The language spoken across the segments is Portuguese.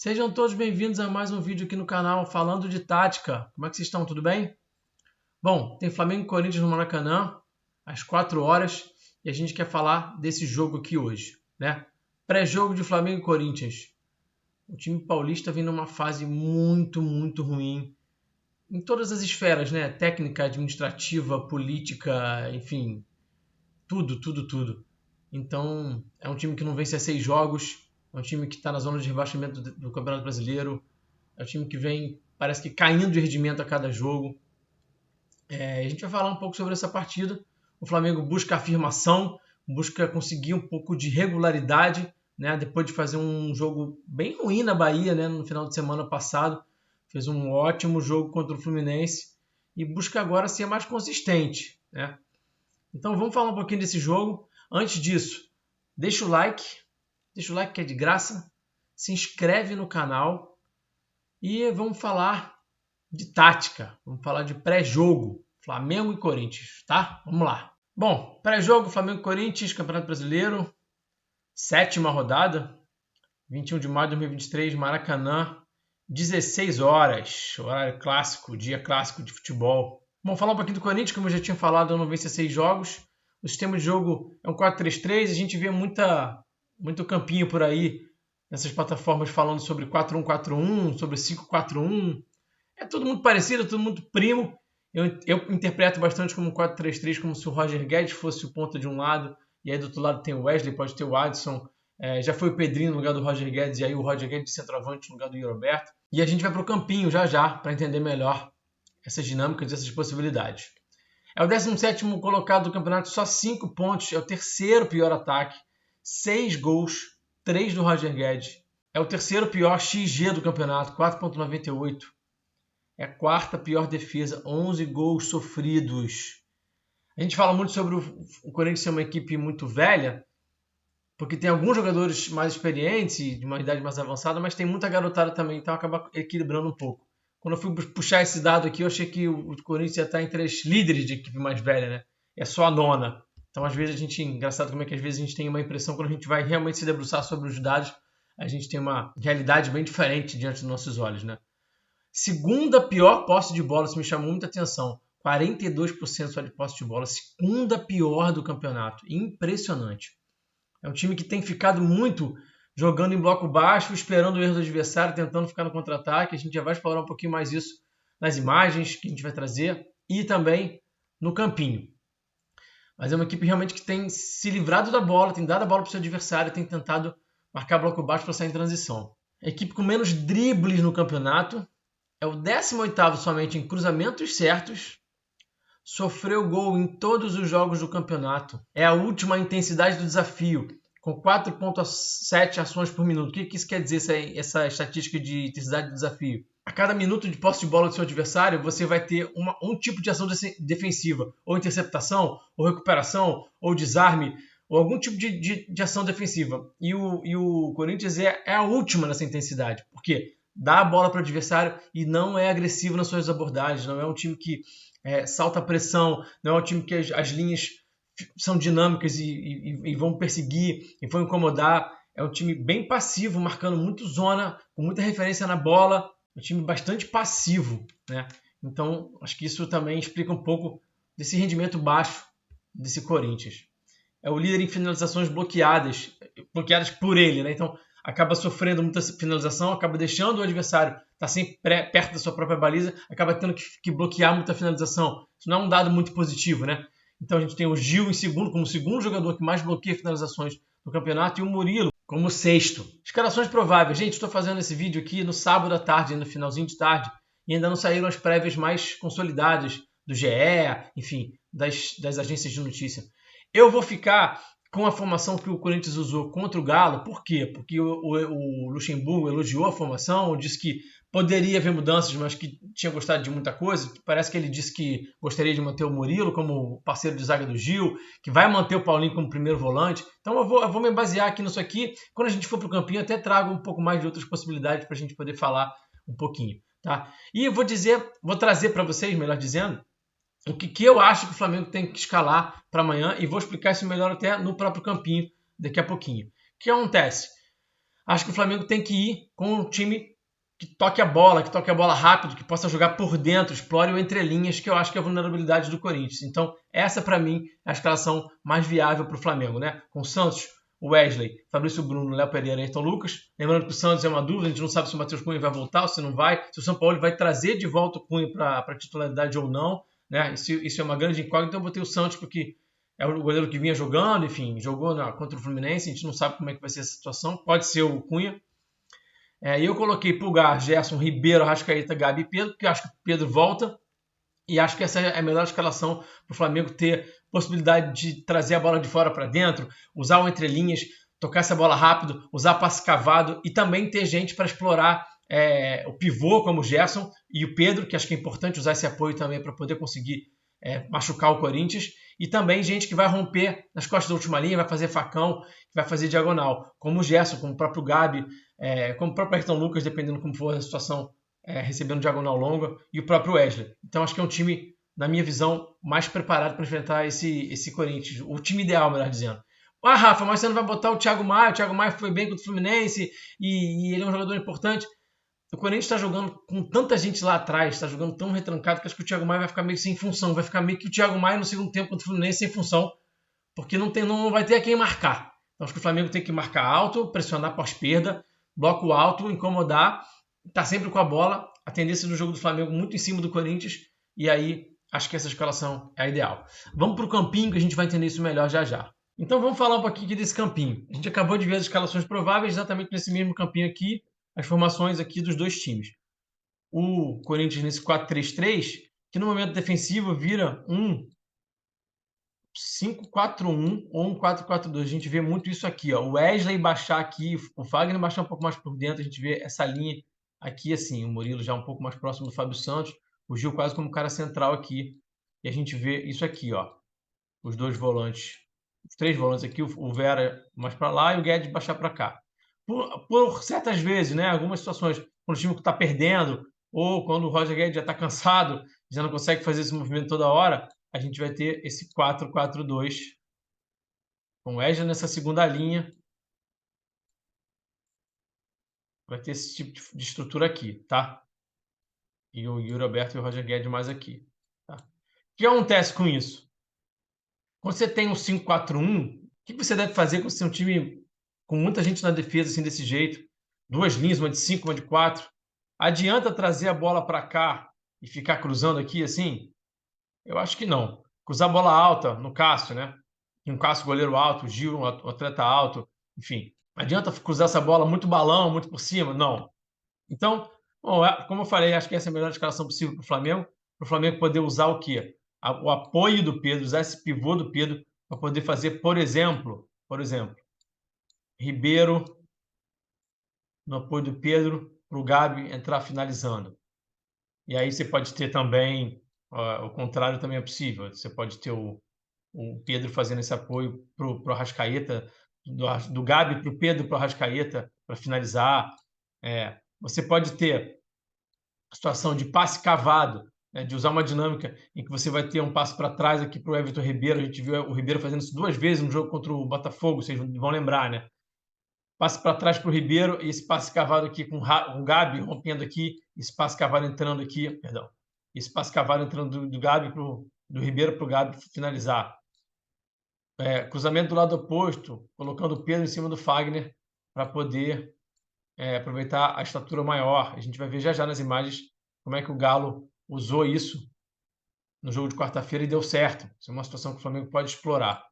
Sejam todos bem-vindos a mais um vídeo aqui no canal falando de tática. Como é que vocês estão? Tudo bem? Bom, tem Flamengo e Corinthians no Maracanã às 4 horas e a gente quer falar desse jogo aqui hoje, né? Pré-jogo de Flamengo e Corinthians. O time paulista vem numa fase muito ruim em todas as esferas, né? Técnica, administrativa, política, enfim, tudo. Então, é um time que não vence há 6 jogos, é um time que está na zona de rebaixamento do Campeonato Brasileiro, é um time que vem, parece que caindo de rendimento a cada jogo. A gente vai falar um pouco sobre essa partida. O Flamengo busca afirmação, busca conseguir um pouco de regularidade, né? Depois de fazer um jogo bem ruim na Bahia, né? No final de semana passado. Fez um ótimo jogo contra o Fluminense e busca agora ser mais consistente, né? Então vamos falar um pouquinho desse jogo. Antes disso, deixa o like que é de graça, se inscreve no canal e vamos falar de tática, vamos falar de pré-jogo, Flamengo e Corinthians, tá? Vamos lá. Bom, pré-jogo Flamengo e Corinthians, Campeonato Brasileiro, 7ª rodada, 21 de maio de 2023, Maracanã, 16 horas, horário clássico, dia clássico de futebol. Bom, falar um pouquinho do Corinthians, como eu já tinha falado, eu não venci 6 jogos. O sistema de jogo é um 4-3-3, a gente vê muito campinho por aí nessas plataformas falando sobre 4-1-4-1, sobre 5-4-1. É tudo muito parecido, é tudo muito primo. Eu interpreto bastante como 4-3-3, como se o Roger Guedes fosse o ponta de um lado, e aí do outro lado tem o Wesley, pode ter o Adson. Já foi o Pedrinho no lugar do Roger Guedes, e aí o Roger Guedes de centroavante no lugar do Roberto. E a gente vai para o campinho já, para entender melhor essas dinâmicas, essas possibilidades. É o 17º colocado do campeonato, só 5 pontos, é o terceiro pior ataque, 6 gols, 3 do Roger Guedes. É o terceiro pior XG do campeonato, 4,98. É a quarta pior defesa, 11 gols sofridos. A gente fala muito sobre o Corinthians ser uma equipe muito velha, porque tem alguns jogadores mais experientes e de uma idade mais avançada, mas tem muita garotada também, então acaba equilibrando um pouco. Quando eu fui puxar esse dado aqui, eu achei que o Corinthians ia estar entre as líderes de equipe mais velha, né? É só a 9ª. Então, às vezes, engraçado como é que às vezes a gente tem uma impressão, quando a gente vai realmente se debruçar sobre os dados, a gente tem uma realidade bem diferente diante dos nossos olhos, né? Segunda pior posse de bola, isso me chamou muita atenção. 42% só de posse de bola, segunda pior do campeonato. Impressionante. É um time que tem ficado muito jogando em bloco baixo, esperando o erro do adversário, tentando ficar no contra-ataque. A gente já vai explorar um pouquinho mais isso nas imagens que a gente vai trazer e também no campinho. Mas é uma equipe realmente que tem se livrado da bola, tem dado a bola para o seu adversário, tem tentado marcar bloco baixo para sair em transição. A equipe com menos dribles no campeonato, é o 18º somente em cruzamentos certos, sofreu gol em todos os jogos do campeonato. É a última intensidade do desafio, com 4,7 ações por minuto. O que isso quer dizer, essa estatística de intensidade do desafio? A cada minuto de posse de bola do seu adversário, você vai ter um tipo de ação defensiva, ou interceptação, ou recuperação, ou desarme, ou algum tipo de ação defensiva. E o Corinthians é a última nessa intensidade. Por quê? Dá a bola para o adversário e não é agressivo nas suas abordagens, não é um time que salta a pressão, não é um time que as linhas são dinâmicas e vão perseguir e vão incomodar. É um time bem passivo, marcando muito zona, com muita referência na bola, um time bastante passivo, né? Então, acho que isso também explica um pouco desse rendimento baixo desse Corinthians. É o líder em finalizações bloqueadas por ele, né? Então, acaba sofrendo muita finalização, acaba deixando o adversário estar sempre perto da sua própria baliza, acaba tendo que bloquear muita finalização. Isso não é um dado muito positivo, né? Então a gente tem o Gil em segundo, como o segundo jogador que mais bloqueia finalizações no campeonato, e o Murilo como sexto. Escalações prováveis. Gente, estou fazendo esse vídeo aqui no sábado à tarde, no finalzinho de tarde, e ainda não saíram as prévias mais consolidadas do GE, enfim, das agências de notícia. Eu vou ficar com a formação que o Corinthians usou contra o Galo. Por quê? Porque o Luxemburgo elogiou a formação, disse que poderia haver mudanças, mas que tinha gostado de muita coisa. Parece que ele disse que gostaria de manter o Murilo como parceiro de zaga do Gil, que vai manter o Paulinho como primeiro volante. Então eu vou me basear aqui nisso aqui. Quando a gente for para o campinho, até trago um pouco mais de outras possibilidades para a gente poder falar um pouquinho, tá? E eu vou trazer para vocês, melhor dizendo, o que eu acho que o Flamengo tem que escalar para amanhã, e vou explicar isso melhor até no próprio campinho daqui a pouquinho. O que acontece? Acho que o Flamengo tem que ir com um time que toque a bola rápido, que possa jogar por dentro, explore o entrelinhas, que eu acho que é a vulnerabilidade do Corinthians. Então, essa para mim é a escalação mais viável para o Flamengo, né? Com o Santos, o Wesley, Fabrício Bruno, Léo Pereira e Ayrton Lucas. Lembrando que o Santos é uma dúvida, a gente não sabe se o Matheus Cunha vai voltar ou se não vai, se o São Paulo vai trazer de volta o Cunha para titularidade ou não, né? Isso é uma grande incógnita, então eu botei o Santos porque é o goleiro que vinha jogando, enfim, jogou contra o Fluminense, a gente não sabe como é que vai ser essa situação, pode ser o Cunha. E eu coloquei Pulgar, Gerson, Ribeiro, Arrascaeta, Gabi e Pedro, porque eu acho que o Pedro volta e acho que essa é a melhor escalação para o Flamengo ter possibilidade de trazer a bola de fora para dentro, usar o entrelinhas, tocar essa bola rápido, usar passe cavado e também ter gente para explorar o pivô como o Gerson e o Pedro, que acho que é importante usar esse apoio também para poder conseguir machucar o Corinthians, e também gente que vai romper nas costas da última linha, vai fazer facão, vai fazer diagonal, como o Gerson, como o próprio Gabi, como o próprio Ayrton Lucas, dependendo como for a situação, recebendo diagonal longa, e o próprio Wesley. Então acho que é um time, na minha visão, mais preparado para enfrentar esse Corinthians, o time ideal, melhor dizendo. Ah, Rafa, mas você não vai botar o Thiago Maia foi bem contra o Fluminense e ele é um jogador importante. O Corinthians está jogando com tanta gente lá atrás, está jogando tão retrancado que acho que o Thiago Maia vai ficar meio sem função. Vai ficar meio que o Thiago Maia no segundo tempo contra o Fluminense sem função, porque não vai ter a quem marcar. Então acho que o Flamengo tem que marcar alto, pressionar pós-perda, bloco alto, incomodar, tá sempre com a bola. A tendência do jogo do Flamengo muito em cima do Corinthians, e aí acho que essa escalação é a ideal. Vamos para o campinho que a gente vai entender isso melhor já já. Então vamos falar um pouquinho aqui desse campinho. A gente acabou de ver as escalações prováveis exatamente nesse mesmo campinho aqui, as formações aqui dos dois times. O Corinthians nesse 4-3-3, que no momento defensivo vira um 5-4-1 ou um 4-4-2. A gente vê muito isso aqui, ó. O Wesley baixar aqui, o Fagner baixar um pouco mais por dentro, a gente vê essa linha aqui assim, o Murilo já um pouco mais próximo do Fábio Santos, o Gil quase como cara central aqui. E a gente vê isso aqui, ó. Os dois volantes, os três volantes aqui, o Vera mais para lá e o Guedes baixar para cá. Por certas vezes, né, algumas situações, quando o time está perdendo, ou quando o Roger Guedes já está cansado, já não consegue fazer esse movimento toda hora, a gente vai ter esse 4-4-2, com o Wesley nessa segunda linha, vai ter esse tipo de estrutura aqui, tá? E o Yuri Alberto e o Roger Guedes mais aqui. Tá? O que acontece com isso? Quando você tem um 5-4-1, o que você deve fazer quando você tem um time com muita gente na defesa, assim, desse jeito? Duas linhas, uma de 5, uma de 4. Adianta trazer a bola para cá e ficar cruzando aqui assim? Eu acho que não. Cruzar a bola alta no Cássio, né? Um Cássio goleiro alto, o Gil, um atleta alto, enfim. Adianta cruzar essa bola muito balão, muito por cima? Não. Então, bom, como eu falei, acho que essa é a melhor escalação possível para o Flamengo poder usar o quê? O apoio do Pedro, usar esse pivô do Pedro para poder fazer, por exemplo, Ribeiro no apoio do Pedro para o Gabi entrar finalizando. E aí você pode ter também, o contrário também é possível, você pode ter o Pedro fazendo esse apoio para o Arrascaeta, do Gabi para o Pedro para o Arrascaeta para finalizar. Você pode ter a situação de passe cavado, né, de usar uma dinâmica em que você vai ter um passe para trás aqui para o Everton Ribeiro. A gente viu o Ribeiro fazendo isso 2 vezes no jogo contra o Botafogo, vocês vão lembrar, né? Passe para trás para o Ribeiro e esse passe cavado aqui com o Gabi rompendo aqui, esse passe cavado entrando aqui, perdão, esse passe cavado entrando do Gabi do Ribeiro para o Gabi finalizar. Cruzamento do lado oposto, colocando o Pedro em cima do Fagner para poder aproveitar a estatura maior. A gente vai ver já já nas imagens como é que o Galo usou isso no jogo de quarta-feira e deu certo. Isso é uma situação que o Flamengo pode explorar.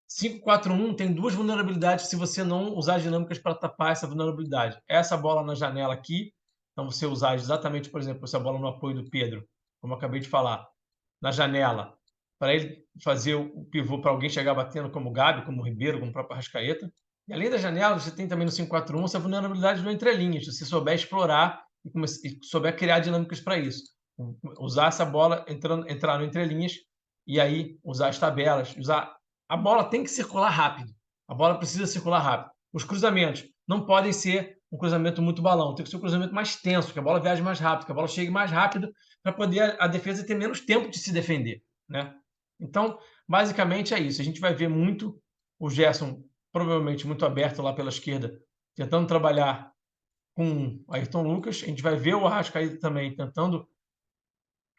5-4-1 tem duas vulnerabilidades se você não usar dinâmicas para tapar essa vulnerabilidade. Essa bola na janela aqui, então você usar exatamente, por exemplo, essa bola no apoio do Pedro, como eu acabei de falar, na janela, para ele fazer o pivô para alguém chegar batendo como o Gabi, como o Ribeiro, como o próprio Arrascaeta. E além da janela, você tem também no 5-4-1 essa vulnerabilidade do entrelinhas, se você souber explorar e souber criar dinâmicas para isso. Usar essa bola, entrar no entrelinhas e aí usar as tabelas, a bola tem que circular rápido. A bola precisa circular rápido. Os cruzamentos não podem ser um cruzamento muito balão, tem que ser um cruzamento mais tenso, que a bola viaje mais rápido, que a bola chegue mais rápido para poder a defesa ter menos tempo de se defender, né? Então, basicamente é isso. A gente vai ver muito o Gerson provavelmente muito aberto lá pela esquerda tentando trabalhar com o Ayrton Lucas. A gente vai ver o Arrascaeta também tentando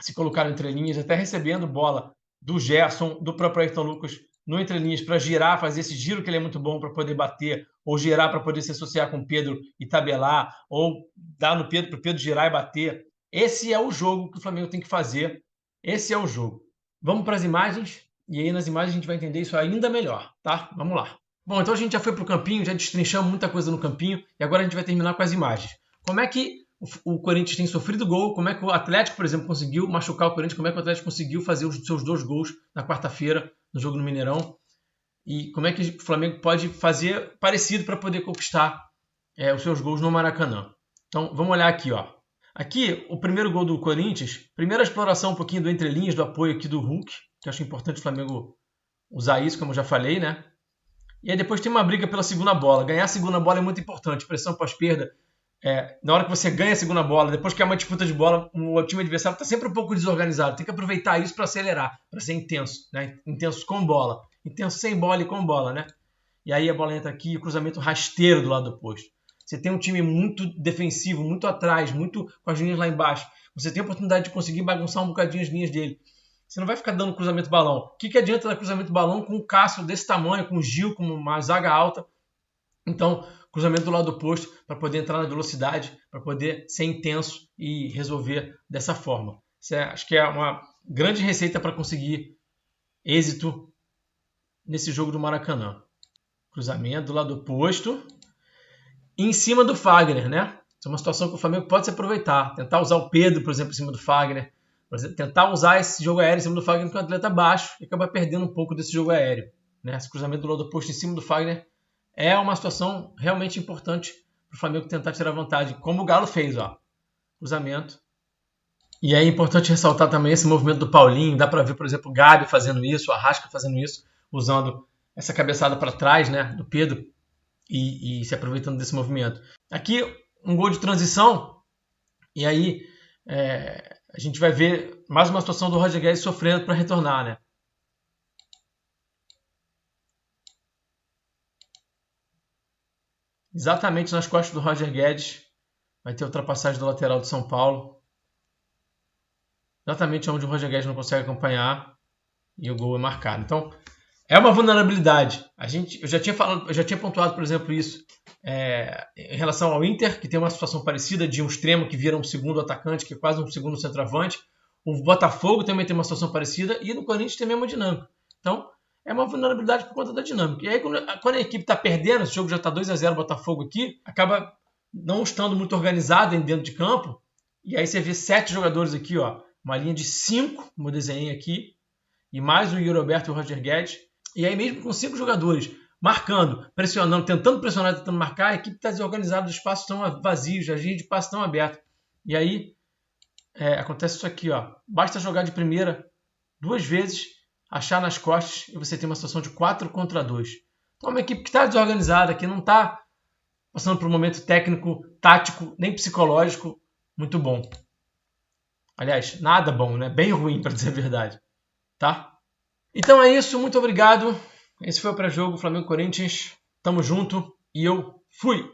se colocar entre linhas, até recebendo bola do Gerson, do próprio Ayrton Lucas no entre linhas para girar, fazer esse giro que ele é muito bom para poder bater, ou girar para poder se associar com o Pedro e tabelar, ou dar no Pedro para o Pedro girar e bater. Esse é o jogo que o Flamengo tem que fazer. Esse é o jogo. Vamos para as imagens, e aí nas imagens a gente vai entender isso ainda melhor, tá? Vamos lá. Bom, então a gente já foi para o campinho, já destrinchamos muita coisa no campinho, e agora a gente vai terminar com as imagens. Como é que o Corinthians tem sofrido gol, como é que o Atlético, por exemplo, conseguiu machucar o Corinthians, como é que o Atlético conseguiu fazer os seus 2 gols na quarta-feira, no jogo no Mineirão, e como é que o Flamengo pode fazer parecido para poder conquistar os seus gols no Maracanã. Então, vamos olhar aqui, ó. Aqui, o primeiro gol do Corinthians, primeira exploração um pouquinho do entrelinhas, do apoio aqui do Hulk, que eu acho importante o Flamengo usar isso, como eu já falei, né? E aí depois tem uma briga pela segunda bola. Ganhar a segunda bola é muito importante, pressão pós-perda. Na hora que você ganha a segunda bola, depois que é uma disputa de bola, o time adversário está sempre um pouco desorganizado. Tem que aproveitar isso para acelerar, para ser intenso, né? Intenso com bola, intenso sem bola e com bola, né? E aí a bola entra aqui, o cruzamento rasteiro do lado oposto. Você tem um time muito defensivo, muito atrás, muito com as linhas lá embaixo. Você tem a oportunidade de conseguir bagunçar um bocadinho as linhas dele. Você não vai ficar dando cruzamento balão. O que adianta dar cruzamento balão com o Cássio desse tamanho, com o Gil, com uma zaga alta? Então, cruzamento do lado oposto para poder entrar na velocidade, para poder ser intenso e resolver dessa forma. Acho que é uma grande receita para conseguir êxito nesse jogo do Maracanã. Cruzamento do lado oposto em cima do Fagner, né? Isso é uma situação que o Flamengo pode se aproveitar. Tentar usar o Pedro, por exemplo, em cima do Fagner. Por exemplo, tentar usar esse jogo aéreo em cima do Fagner com o atleta baixo e acaba perdendo um pouco desse jogo aéreo. Né? Esse cruzamento do lado oposto em cima do Fagner é uma situação realmente importante para o Flamengo tentar tirar vantagem, como o Galo fez, ó. Cruzamento. E é importante ressaltar também esse movimento do Paulinho. Dá para ver, por exemplo, o Gabi fazendo isso, o Arrasca fazendo isso, usando essa cabeçada para trás, né, do Pedro e se aproveitando desse movimento. Aqui, um gol de transição. E aí, a gente vai ver mais uma situação do Roger Guedes sofrendo para retornar, né? Exatamente nas costas do Roger Guedes. Vai ter a ultrapassagem do lateral de São Paulo. Exatamente onde o Roger Guedes não consegue acompanhar. E o gol é marcado. Então, é uma vulnerabilidade. Eu já tinha pontuado, por exemplo, isso em relação ao Inter, que tem uma situação parecida de um extremo que vira um segundo atacante, que é quase um segundo centroavante. O Botafogo também tem uma situação parecida. E no Corinthians tem a mesma dinâmica. Então, é uma vulnerabilidade por conta da dinâmica. E aí, quando a equipe está perdendo, esse jogo já está 2-0 Botafogo aqui, acaba não estando muito organizado dentro de campo. E aí você vê 7 jogadores aqui, ó, uma linha de 5, como eu desenhei aqui, e mais o Yuri Roberto e o Roger Guedes. E aí mesmo com 5 jogadores marcando, pressionando, tentando pressionar, tentando marcar, a equipe está desorganizada, os espaços estão vazios, as linhas de passe estão abertas. E aí acontece isso aqui, ó. Basta jogar de primeira 2 vezes, achar nas costas e você tem uma situação de 4 contra 2. Então é uma equipe que está desorganizada, que não está passando por um momento técnico, tático, nem psicológico muito bom. Aliás, nada bom, né? Bem ruim, para dizer a verdade. Tá? Então é isso, muito obrigado. Esse foi o pré-jogo Flamengo-Corinthians. Tamo junto e eu fui!